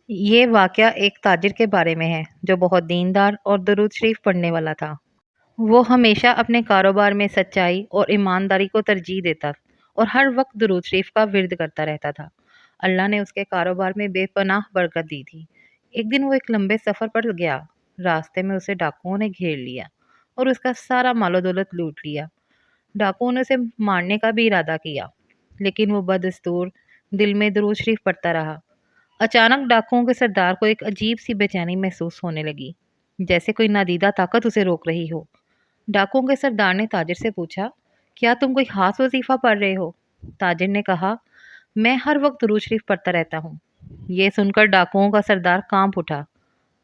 یہ واقعہ ایک تاجر کے بارے میں ہے جو بہت دیندار اور درود شریف پڑھنے والا تھا۔ وہ ہمیشہ اپنے کاروبار میں سچائی اور ایمانداری کو ترجیح دیتا اور ہر وقت درود شریف کا ورد کرتا رہتا تھا۔ اللہ نے اس کے کاروبار میں بے پناہ برکت دی تھی۔ ایک دن وہ ایک لمبے سفر پر گیا۔ راستے میں اسے ڈاکوؤں نے گھیر لیا اور اس کا سارا مال و دولت لوٹ لیا۔ ڈاکوؤں نے اسے مارنے کا بھی ارادہ کیا، لیکن وہ بدستور دل میں درود شریف پڑھتا رہا۔ اچانک ڈاکوؤں کے سردار کو ایک عجیب سی بے چینی محسوس ہونے لگی، جیسے کوئی نادیدہ طاقت اسے روک رہی ہو۔ ڈاکوؤں کے سردار نے تاجر سے پوچھا، کیا تم کوئی خاص وظیفہ پڑھ رہے ہو؟ تاجر نے کہا، میں ہر وقت درود شریف پڑھتا رہتا ہوں۔ یہ سن کر ڈاکوؤں کا سردار کانپ اٹھا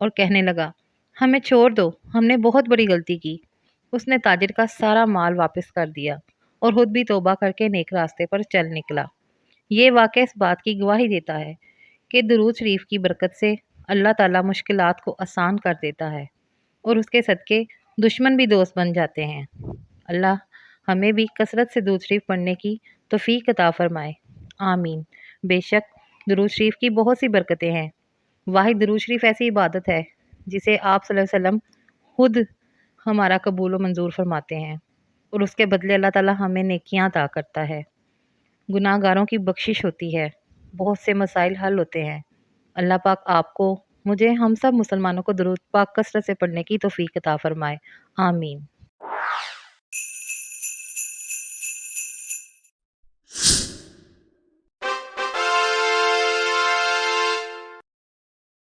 اور کہنے لگا، ہمیں چھوڑ دو، ہم نے بہت بڑی غلطی کی۔ اس نے تاجر کا سارا مال واپس کر دیا اور خود بھی توبہ کر کے نیک راستے پر چل نکلا۔ یہ واقعہ اس بات کی گواہی دیتا ہے کہ درود شریف کی برکت سے اللہ تعالیٰ مشکلات کو آسان کر دیتا ہے اور اس کے صدقے دشمن بھی دوست بن جاتے ہیں۔ اللہ ہمیں بھی کثرت سے درود شریف پڑھنے کی توفیق عطا فرمائے، آمین۔ بے شک درود شریف کی بہت سی برکتیں ہیں۔ واحد درود شریف ایسی عبادت ہے جسے آپ صلی اللہ علیہ وسلم خود ہمارا قبول و منظور فرماتے ہیں، اور اس کے بدلے اللہ تعالیٰ ہمیں نیکیاں عطا کرتا ہے، گناہ گاروں کی بخشش ہوتی ہے، بہت سے مسائل حل ہوتے ہیں۔ اللہ پاک آپ کو، مجھے، ہم سب مسلمانوں کو درود پاک کثرت سے پڑھنے کی توفیق عطا فرمائے، آمین۔